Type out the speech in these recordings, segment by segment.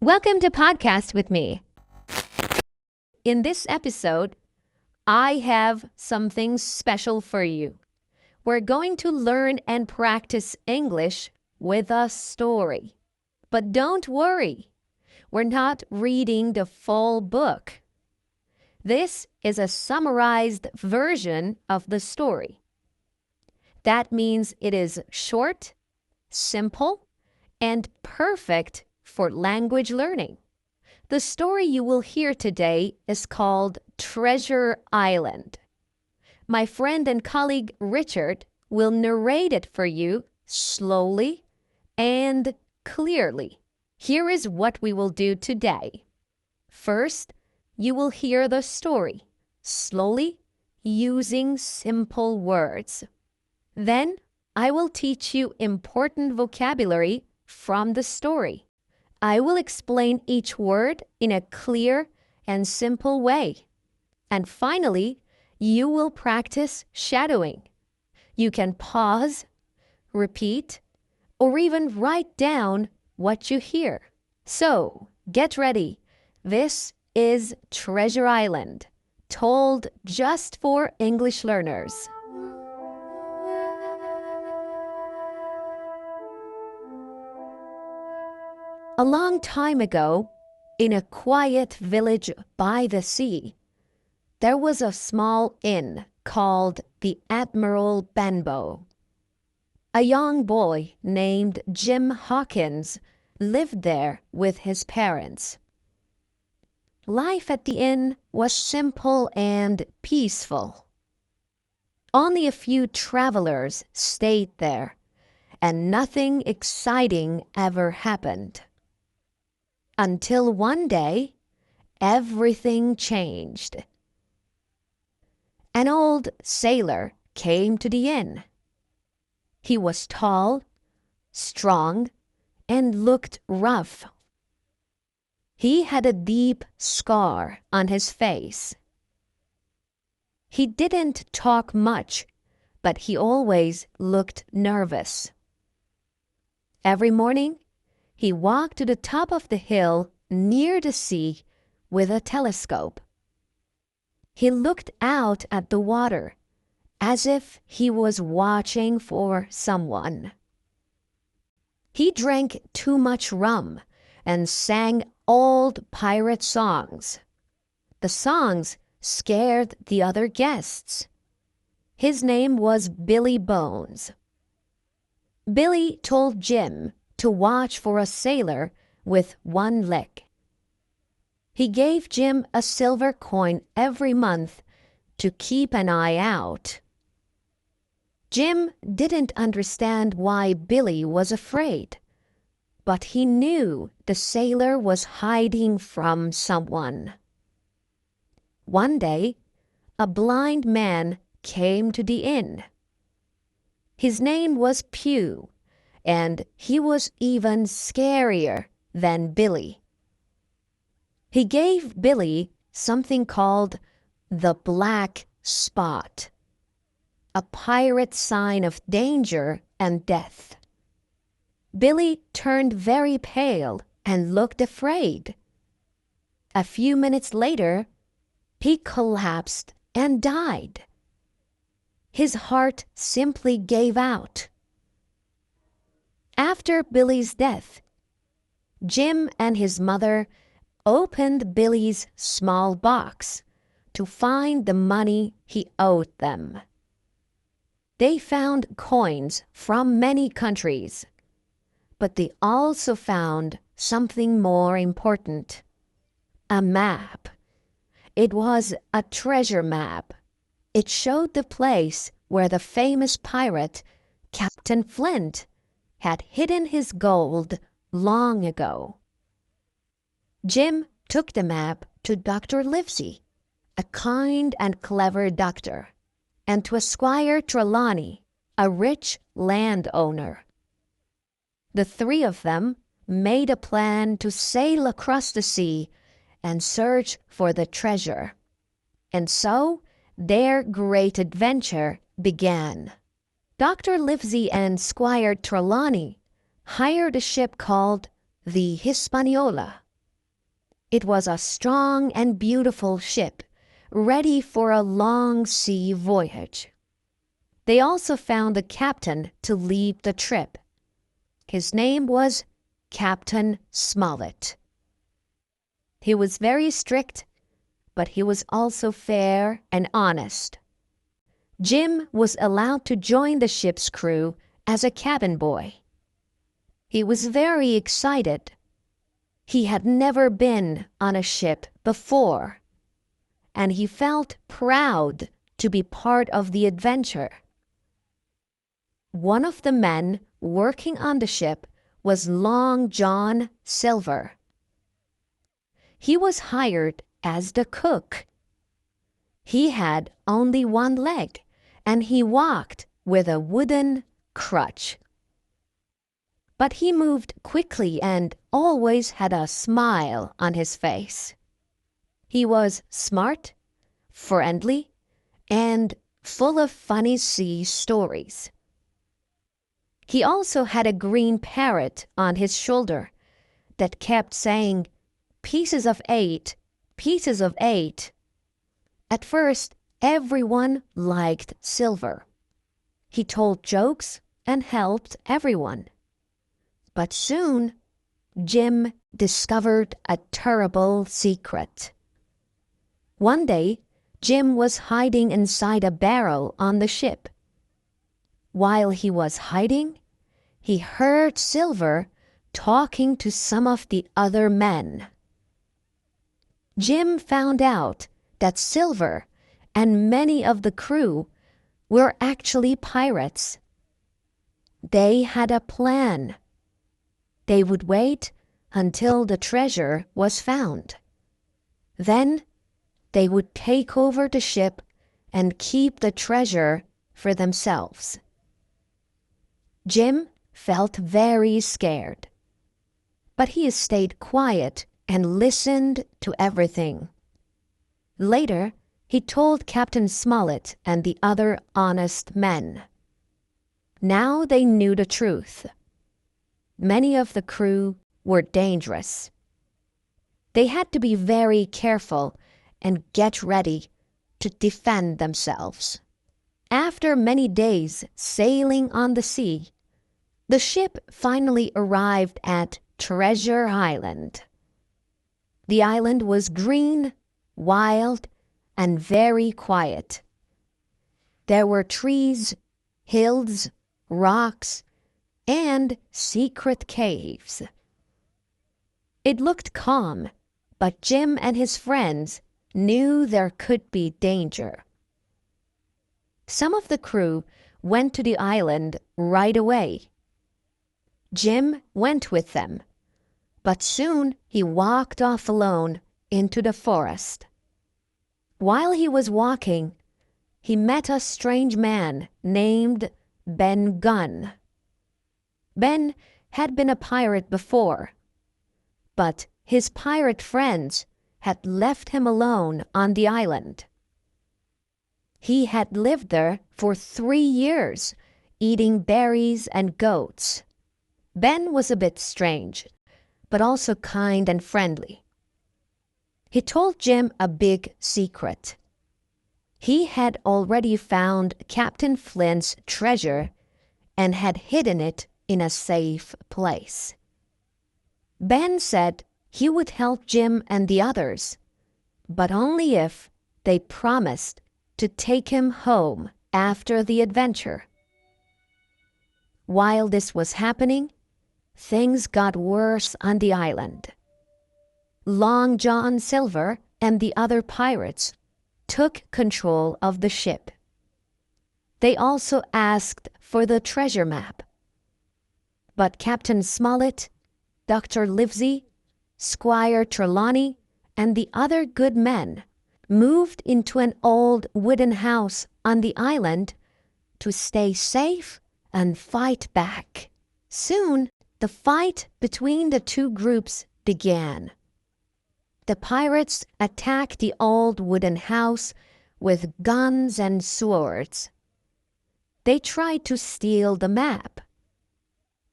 Welcome to Podcast with me. In this episode, I have something special for you. We're going to learn and practice English with a story. But don't worry, we're not reading the full book. This is a summarized version of the story. That means it is short, simple, and perfect for language learning. The story you will hear today is called Treasure Island. My friend and colleague Richard will narrate it for you slowly and clearly. Here is what we will do today. First, you will hear the story slowly using simple words. Then, I will teach you important vocabulary from the story. I will explain each word in a clear and simple way. And finally, you will practice shadowing. You can pause, repeat, or even write down what you hear. So, get ready. This is Treasure Island, told just for English learners. A long time ago, in a quiet village by the sea, there was a small inn called the Admiral Benbow. A young boy named Jim Hawkins lived there with his parents. Life at the inn was simple and peaceful. Only a few travelers stayed there, and nothing exciting ever happened. Until one day, everything changed. An old sailor came to the inn. He was tall, strong, and looked rough. He had a deep scar on his face. He didn't talk much, but he always looked nervous. Every morning, he walked to the top of the hill near the sea with a telescope. He looked out at the water as if he was watching for someone. He drank too much rum and sang old pirate songs. The songs scared the other guests. His name was Billy Bones. Billy told Jim to watch for a sailor with one leg. He gave Jim a silver coin every month to keep an eye out. Jim didn't understand why Billy was afraid, but he knew the sailor was hiding from someone. One day, a blind man came to the inn. His name was Pew, and he was even scarier than Billy. He gave Billy something called the black spot, a pirate sign of danger and death. Billy turned very pale and looked afraid. A few minutes later, he collapsed and died. His heart simply gave out. After Billy's death, Jim and his mother opened Billy's small box to find the money he owed them. They found coins from many countries, but they also found something more important: a map. It was a treasure map. It showed the place where the famous pirate, Captain Flint, had hidden his gold long ago. Jim took the map to Dr. Livesey, a kind and clever doctor, and to Squire Trelawney, a rich landowner. The three of them made a plan to sail across the sea and search for the treasure. And so their great adventure began. Dr. Livesey and Squire Trelawney hired a ship called the Hispaniola It was a strong and beautiful ship, ready for a long sea voyage. They also found the captain to lead the trip. His name was Captain Smollett. He was very strict, but he was also fair and honest. Jim was allowed to join the ship's crew as a cabin boy. He was very excited. He had never been on a ship before, and he felt proud to be part of the adventure. One of the men working on the ship was Long John Silver. He was hired as the cook. He had only one leg, and he walked with a wooden crutch. But he moved quickly and always had a smile on his face. He was smart, friendly, and full of funny sea stories. He also had a green parrot on his shoulder that kept saying, "Pieces of 8, pieces of 8." At first, everyone liked Silver. He told jokes and helped everyone. But soon, Jim discovered a terrible secret. One day, Jim was hiding inside a barrel on the ship. While he was hiding, he heard Silver talking to some of the other men. Jim found out that Silver and many of the crew were actually pirates. They had a plan. They would wait until the treasure was found. Then they would take over the ship and keep the treasure for themselves. Jim felt very scared, but he stayed quiet and listened to everything. Later, he told Captain Smollett and the other honest men. Now they knew the truth. Many of the crew were dangerous. They had to be very careful and get ready to defend themselves. After many days sailing on the sea, the ship finally arrived at Treasure Island. The island was green, wild, and very quiet. There were trees, hills, rocks, and secret caves. It looked calm, but Jim and his friends knew there could be danger. Some of the crew went to the island right away. Jim went with them, but soon he walked off alone into the forest. While he was walking, he met a strange man named Ben Gunn. Ben had been a pirate before, but his pirate friends had left him alone on the island. He had lived there for 3 years, eating berries and goats. Ben was a bit strange, but also kind and friendly. He told Jim a big secret. He had already found Captain Flint's treasure and had hidden it in a safe place. Ben said he would help Jim and the others, but only if they promised to take him home after the adventure. While this was happening, things got worse on the island. Long John Silver and the other pirates took control of the ship. They also asked for the treasure map. But Captain Smollett, Dr. Livesey, Squire Trelawney, and the other good men moved into an old wooden house on the island to stay safe and fight back. Soon, the fight between the two groups began. The pirates attacked the old wooden house with guns and swords. They tried to steal the map,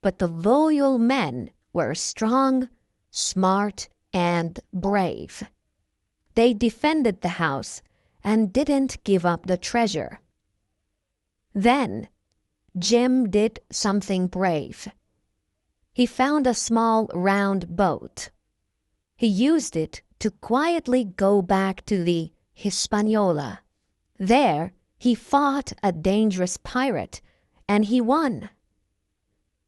but the loyal men were strong, smart, and brave. They defended the house and didn't give up the treasure. Then Jim did something brave. He found a small round boat. He used it to quietly go back to the Hispaniola. There, he fought a dangerous pirate, and he won.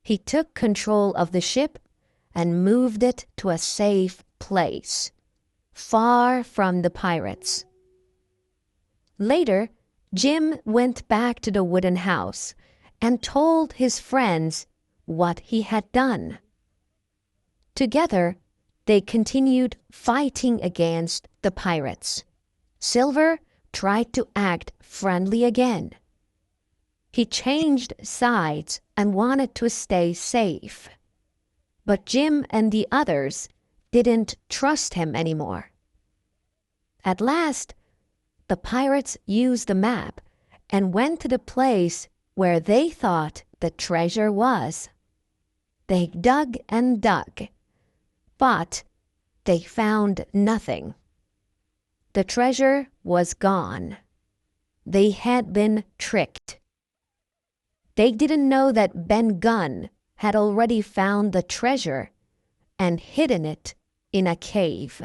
He took control of the ship and moved it to a safe place, far from the pirates. Later, Jim went back to the wooden house and told his friends what he had done. Together, they continued fighting against the pirates. Silver tried to act friendly again. He changed sides and wanted to stay safe. But Jim and the others didn't trust him anymore. At last, the pirates used the map and went to the place where they thought the treasure was. They dug and dug, but they found nothing. The treasure was gone. They had been tricked. They didn't know that Ben Gunn had already found the treasure and hidden it in a cave.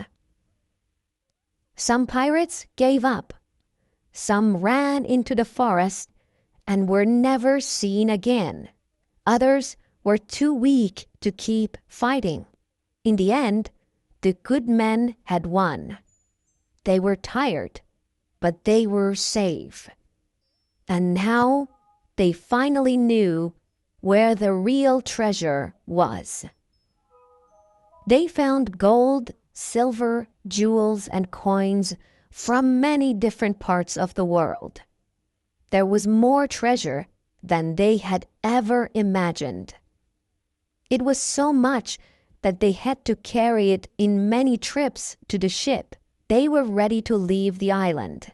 Some pirates gave up. Some ran into the forest and were never seen again. Others were too weak to keep fighting. In the end, the good men had won. They were tired, but they were safe. And now they finally knew where the real treasure was. They found gold, silver, jewels, and coins from many different parts of the world. There was more treasure than they had ever imagined. It was so much that they had to carry it in many trips to the ship. They were ready to leave the island.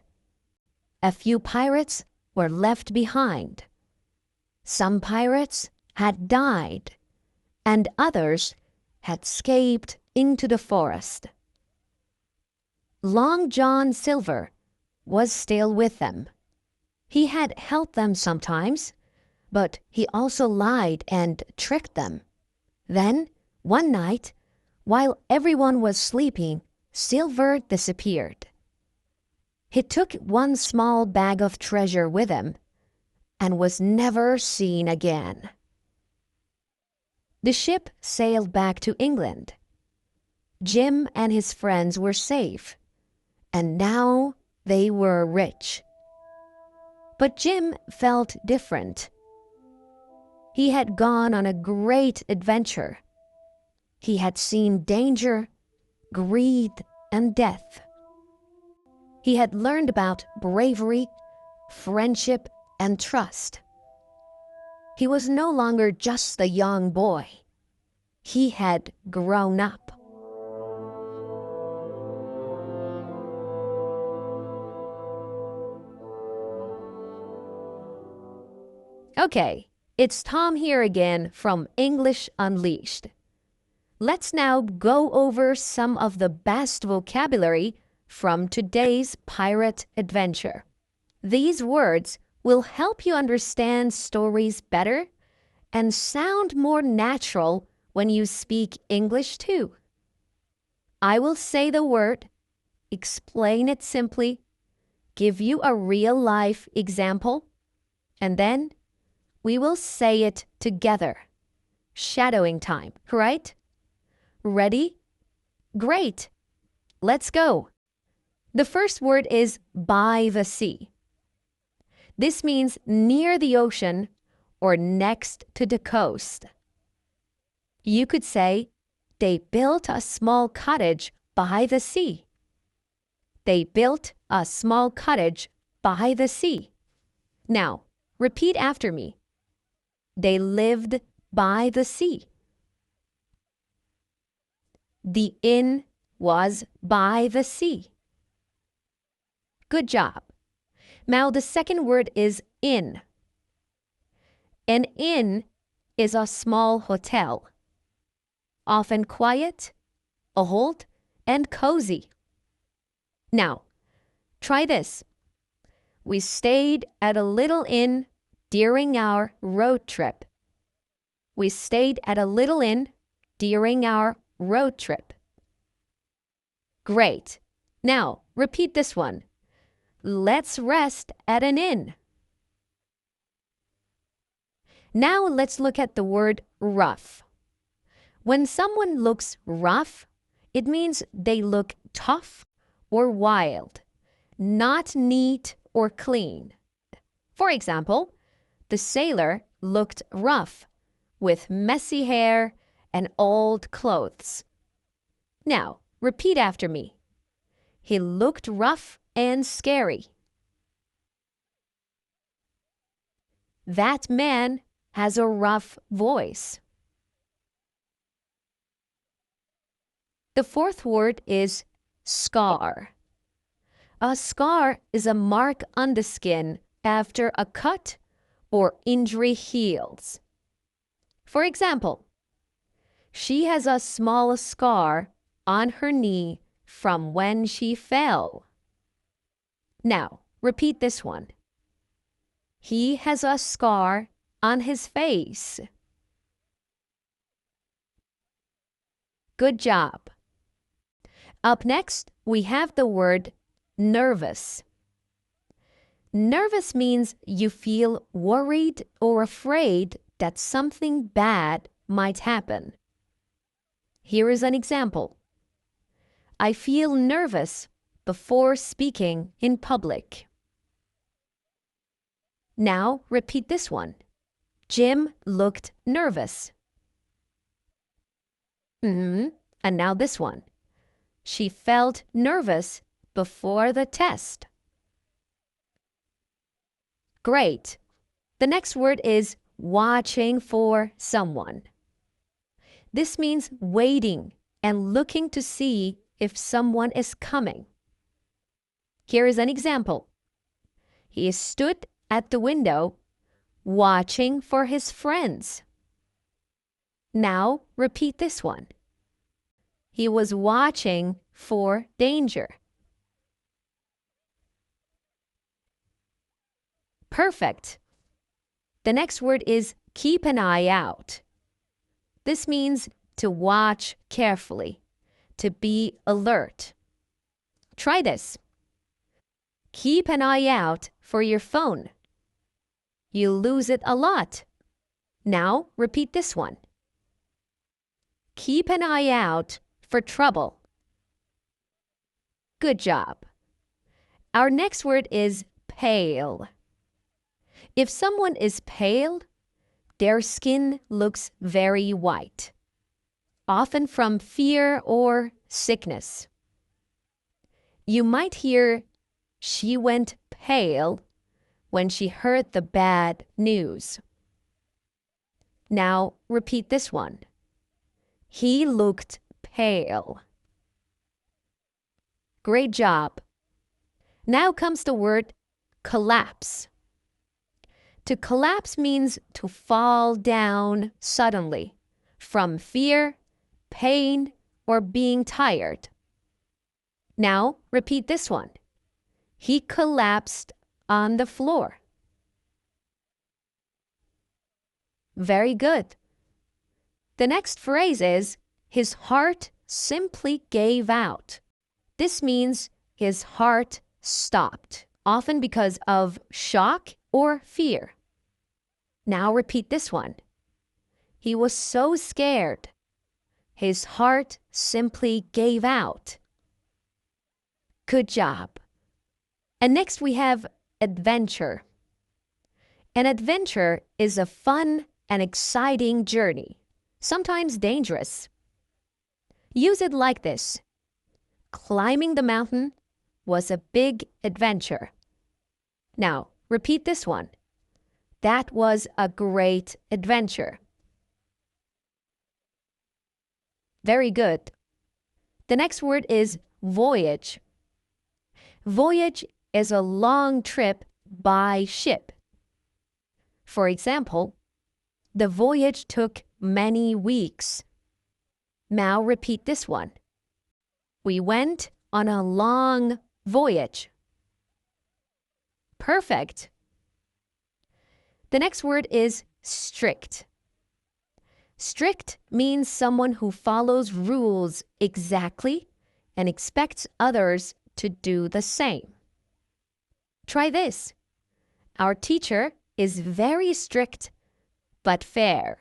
A few pirates were left behind. Some pirates had died, and others had escaped into the forest. Long John Silver was still with them. He had helped them sometimes, but he also lied and tricked them. Then, one night, while everyone was sleeping, Silver disappeared. He took one small bag of treasure with him and was never seen again. The ship sailed back to England. Jim and his friends were safe, and now they were rich. But Jim felt different. He had gone on a great adventure. He had seen danger, greed, and death. He had learned about bravery, friendship, and trust. He was no longer just a young boy. He had grown up. Okay, it's Tom here again from English Unleashed. Let's now go over some of the best vocabulary from today's pirate adventure. These words will help you understand stories better and sound more natural when you speak English too. I will say the word, explain it simply, give you a real-life example, and then we will say it together. Shadowing time, right? Ready? Great! Let's go! The first word is by the sea. This means near the ocean or next to the coast. You could say, they built a small cottage by the sea. They built a small cottage by the sea. Now, repeat after me. They lived by the sea. The inn was by the sea. Good job. Now the second word is inn. An inn is a small hotel, often quiet, old, and cozy. Now, try this. We stayed at a little inn during our road trip. We stayed at a little inn during our road trip. Great. Now, repeat this one. Let's rest at an inn. Now let's look at the word rough. When someone looks rough, it means they look tough or wild, not neat or clean. For example, the sailor looked rough, with messy hair and old clothes. Now, repeat after me. He looked rough and scary. That man has a rough voice. The fourth word is scar. A scar is a mark on the skin after a cut or injury heals. For example, she has a small scar on her knee from when she fell. Now, repeat this one. He has a scar on his face. Good job. Up next, we have the word nervous. Nervous means you feel worried or afraid that something bad might happen. Here is an example. I feel nervous before speaking in public. Now repeat this one. Jim looked nervous. And now this one. She felt nervous before the test. Great. The next word is watching for someone. This means waiting and looking to see if someone is coming. Here is an example. He stood at the window watching for his friends. Now repeat this one. He was watching for danger. Perfect. The next word is keep an eye out. This means to watch carefully, to be alert. Try this. Keep an eye out for your phone. You lose it a lot. Now repeat this one. Keep an eye out for trouble. Good job. Our next word is pale. If someone is pale, their skin looks very white, often from fear or sickness. You might hear, she went pale when she heard the bad news. Now repeat this one. He looked pale. Great job. Now comes the word collapse. To collapse means to fall down suddenly from fear, pain, or being tired. Now repeat this one. He collapsed on the floor. Very good. The next phrase is, his heart simply gave out. This means his heart stopped, often because of shock or fear. Now repeat this one. He was so scared. His heart simply gave out. Good job. And next we have adventure. An adventure is a fun and exciting journey, sometimes dangerous. Use it like this. Climbing the mountain was a big adventure. Now, repeat this one. That was a great adventure. Very good. The next word is voyage. Voyage is a long trip by ship. For example, the voyage took many weeks. Now repeat this one. We went on a long voyage. Perfect. The next word is strict. Strict means someone who follows rules exactly and expects others to do the same. Try this. Our teacher is very strict but fair.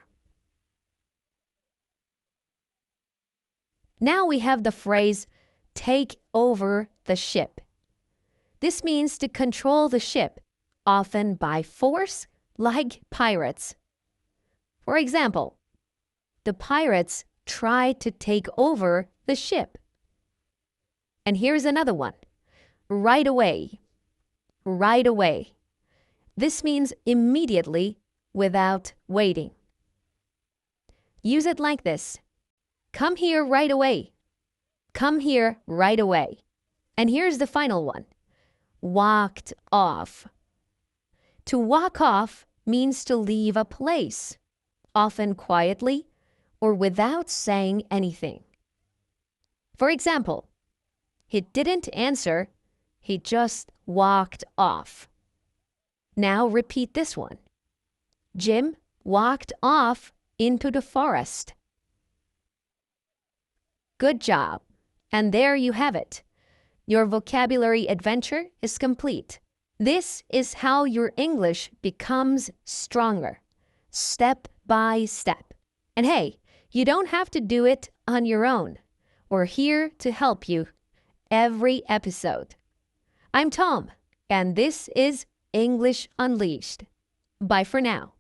Now we have the phrase take over the ship. This means to control the ship, often by force, like pirates. For example, the pirates tried to take over the ship. And here's another one. Right away. Right away. This means immediately, without waiting. Use it like this. Come here right away. Come here right away. And here's the final one. Walked off. To walk off means to leave a place, often quietly or without saying anything. For example, he didn't answer, he just walked off. Now repeat this one. Jim walked off into the forest. Good job. And there you have it. Your vocabulary adventure is complete. This is how your English becomes stronger, step by step. And hey, you don't have to do it on your own. We're here to help you every episode. I'm Tom, and this is English Unleashed. Bye for now.